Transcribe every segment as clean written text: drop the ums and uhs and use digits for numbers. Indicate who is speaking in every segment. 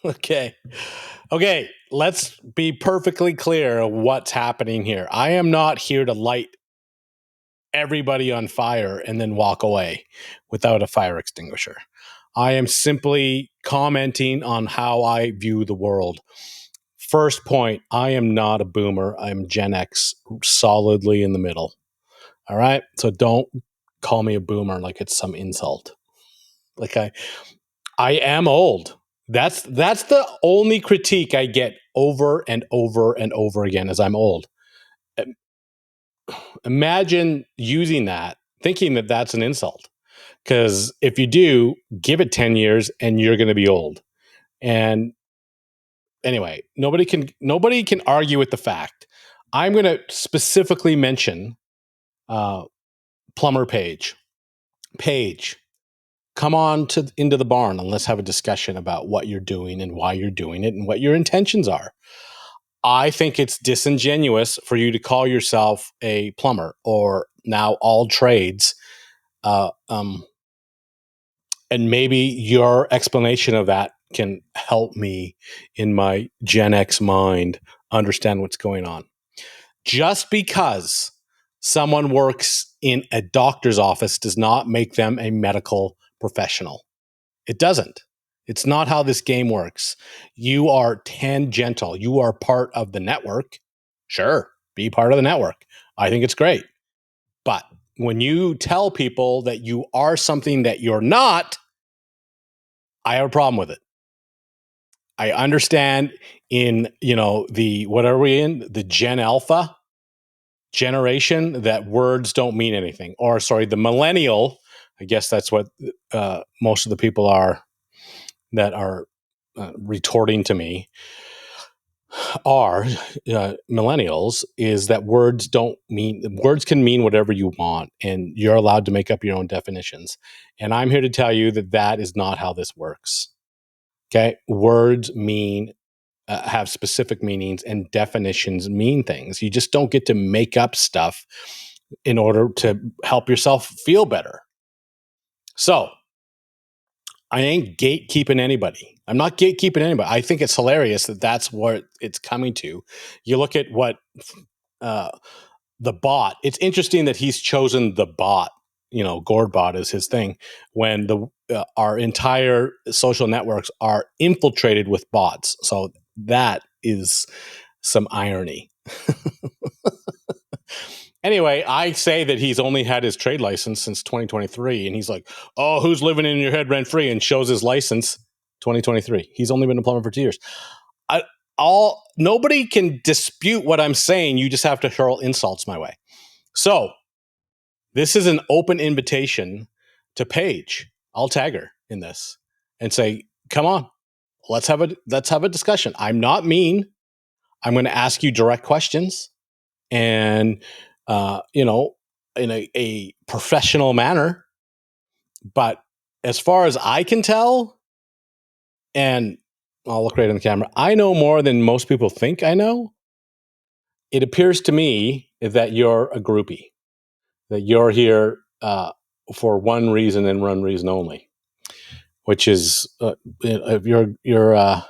Speaker 1: Okay. Okay. Let's be perfectly clear of what's happening here. I am not here to light everybody on fire and then walk away without a fire extinguisher. I am simply commenting on how I view the world. First point, I am not a boomer. I'm Gen X, solidly in the middle. All right. So don't call me a boomer like it's some insult. Like I am old. That's the only critique I get over and over and over again is I'm old. Imagine using that, thinking that that's an insult. Because if you do, give it 10 years and you're going to be old. And anyway, nobody can argue with the fact. I'm going to specifically mention uh, plumber Paige. Paige, come on into the barn and let's have a discussion about what you're doing and why you're doing it and what your intentions are. I think it's disingenuous for you to call yourself a plumber or now all trades. Uh, um, and maybe your explanation of that can help me in my Gen X mind understand what's going on. Just because someone works in a doctor's office does not make them a medical professional. It doesn't. It's not how this game works. You are tangential. You are part of the network. Sure, be part of the network. I think it's great. But when you tell people that you are something that you're not, I have a problem with it. I understand in, the what are we in? The Gen Alpha generation that words don't mean anything. Or sorry, the millennial, I guess that's what most of the people are that are retorting to me are millennials is that words can mean whatever you want and you're allowed to make up your own definitions. And I'm here to tell you that that is not how this works. Okay. Words mean have specific meanings and definitions mean things. You just don't get to make up stuff in order to help yourself feel better. So I ain't gatekeeping anybody. I'm not gatekeeping anybody. I think it's hilarious that that's what it's coming to. You look at what uh, the bot. It's interesting that he's chosen the bot. Gourd bot is his thing. When our entire social networks are infiltrated with bots, so that is some irony. Anyway, I say that he's only had his trade license since 2023, and he's like, "Oh, who's living in your head rent free?" and shows his license 2023. He's only been a plumber for 2 years. Nobody can dispute what I'm saying. You just have to hurl insults my way. So this is an open invitation to Paige. I'll tag her in this and say, "Come on, let's have a discussion. I'm not mean. I'm going to ask you direct questions." And in a professional manner. But as far as I can tell, and I'll look right in the camera, I know more than most people think I know. It appears to me that you're a groupie, that you're here for one reason and one reason only, which is if you're a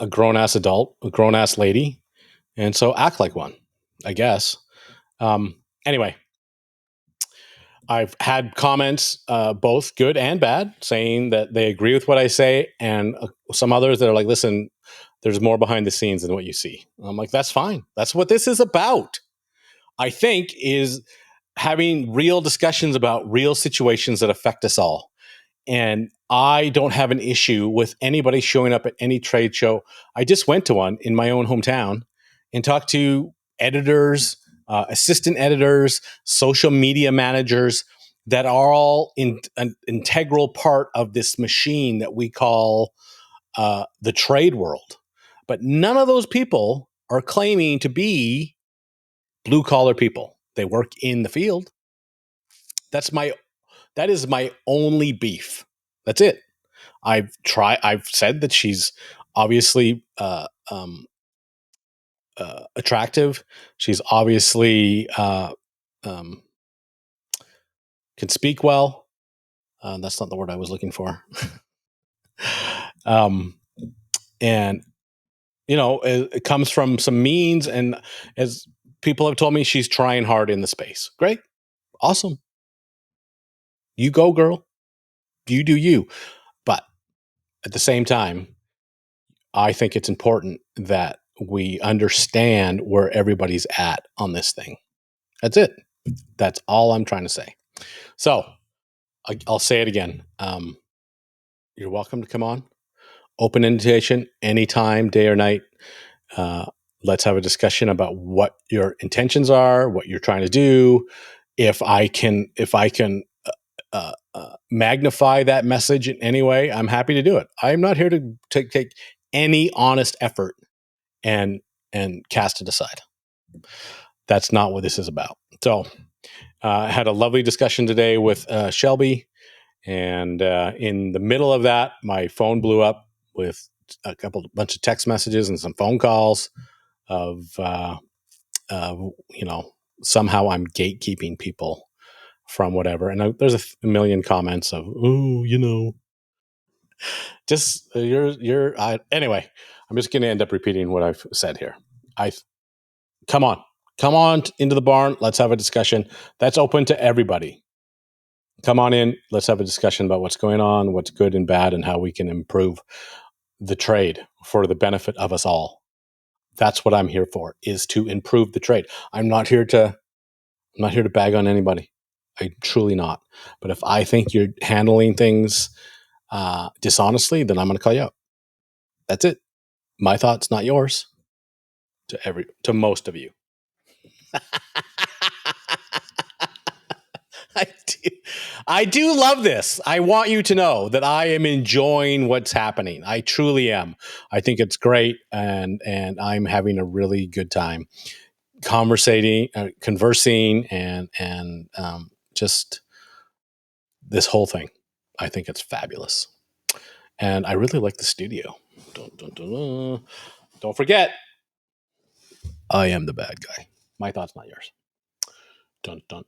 Speaker 1: grown ass adult, a grown ass lady, and so act like one, I guess. Anyway, I've had comments, both good and bad, saying that they agree with what I say, and some others that are like, "Listen, there's more behind the scenes than what you see." I'm like, "That's fine. That's what this is about." I think is having real discussions about real situations that affect us all. And I don't have an issue with anybody showing up at any trade show. I just went to one in my own hometown and talked to editors, assistant editors, social media managers that are all in an integral part of this machine that we call the trade world. But none of those people are claiming to be blue collar people. They work in the field. That is my only beef. That's it. I've said that she's obviously attractive. She's obviously um, can speak well. That's not the word I was looking for. um, and it comes from some means, and as people have told me, she's trying hard in the space. Great, awesome, you go, girl, you do you. But at the same time, I think it's important that we understand where everybody's at on this thing. That's it. That's all I'm trying to say. So I'll say it again. You're welcome to come on. Open invitation, anytime, day or night. Uh, let's have a discussion about what your intentions are, what you're trying to do. If I can magnify that message in any way, I'm happy to do it. I'm not here to take any honest effort and cast it aside. That's not what this is about. So I had a lovely discussion today with Shelby, and in the middle of that, my phone blew up with bunch of text messages and some phone calls of uh, you know somehow I'm gatekeeping people from whatever, and there's a million comments of, oh, just anyway. I'm just going to end up repeating what I've said here. I Come on, into the barn. Let's have a discussion that's open to everybody. Come on in. Let's have a discussion about what's going on, what's good and bad, and how we can improve the trade for the benefit of us all. That's what I'm here for, is to improve the trade. I'm not here to bag on anybody. I'm truly not. But if I think you're handling things dishonestly, then I'm going to call you out. That's it. My thoughts, not yours. To most of you. I do. I do love this. I want you to know that I am enjoying what's happening. I truly am. I think it's great, and I'm having a really good time conversing, and just this whole thing. I think it's fabulous, and I really like the studio. Dun, dun, dun, dun. Don't forget, I am the bad guy. My thoughts, not yours. Dun, dun.